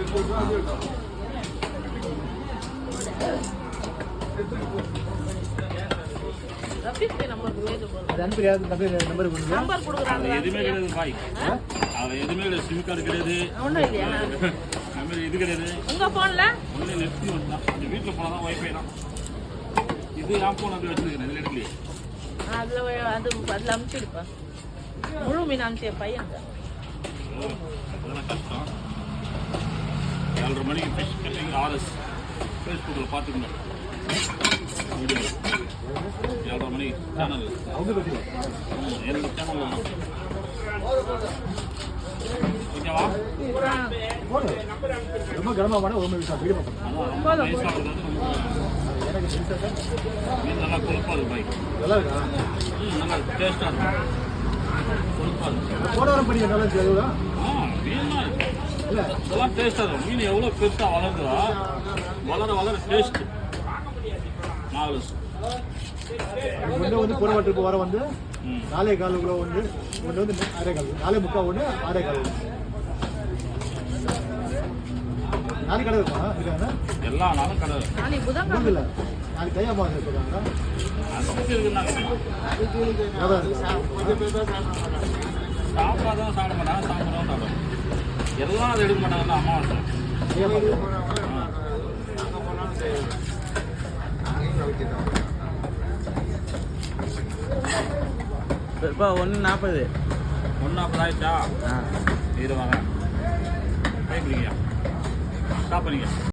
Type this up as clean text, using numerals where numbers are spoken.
Number கொடுக்குறாங்க. எதுவுமே கிடையாது பாய். எதுவுமே கிடையாது. சிம் கார்டு கிடையாது. ஒன்றும் இல்லையா? இது கிடையாது. உங்கள் ஃபோனில் ஒன்லி நெட் ஒன்று தான். அந்த வீட்டில் போனால் தான் வைஃபை தான். இது என் ஃபோன் அப்படி வச்சுருக்கேன். இதில் எடுக்கலையே. அதில் அமுச்சிருப்பேன். முழு மீன் அமுச்சிய பையன் அதெல்லாம் கஷ்டம். 7:30 மணிக்கு ஃபிஷ் கட்டிங் ஆர்எஸ் ஃபேஸ்புக்கில் பார்த்துக்கணும். வீடியோ 7:30 மணிக்கு சேனல் என்னோட சேனல் ஓகேவா? ரொம்ப கனமான ஒரு வீடியோ மீன் நல்லா கொழுப்பா இருக்கு பாய். நல்லா இருக்கா? நல்லா டேஸ்டாக இருக்கும். கொழுப்பா இருக்கு. போடவரம் பண்ணி நல்லா இருக்குதா? மீன்லாம் இல்லை இதெல்லாம் டேஸ்டாக இருக்கும். மீன் எவ்வளோ பெருசாக வளருதோ வளர டேஸ்ட் மாவலஸ். வந்து போன ட்ரிப் வர வந்து 4:15 கிலோ ஒன்று ஒன்று வந்து 6:15 4:45 ஒன்று 6:15 நாளைக்கு கடை இருக்கா? இருக்காங்க எல்லா நாளும் கடை இல்லை. நாளைக்கு கையா பாருங்க சொல்றாங்க. சாப்பாதான் சாப்பிட மாட்டாங்க. சாப்பிடவும் சாப்பிடும் எல்லாம் அதை எடுக்க மாட்டாங்கல்ல அமாவாசை. இப்போ 1:40 ஆயிடுச்சா? இது வாங்க ஸ்டாப் பண்ணிக்க.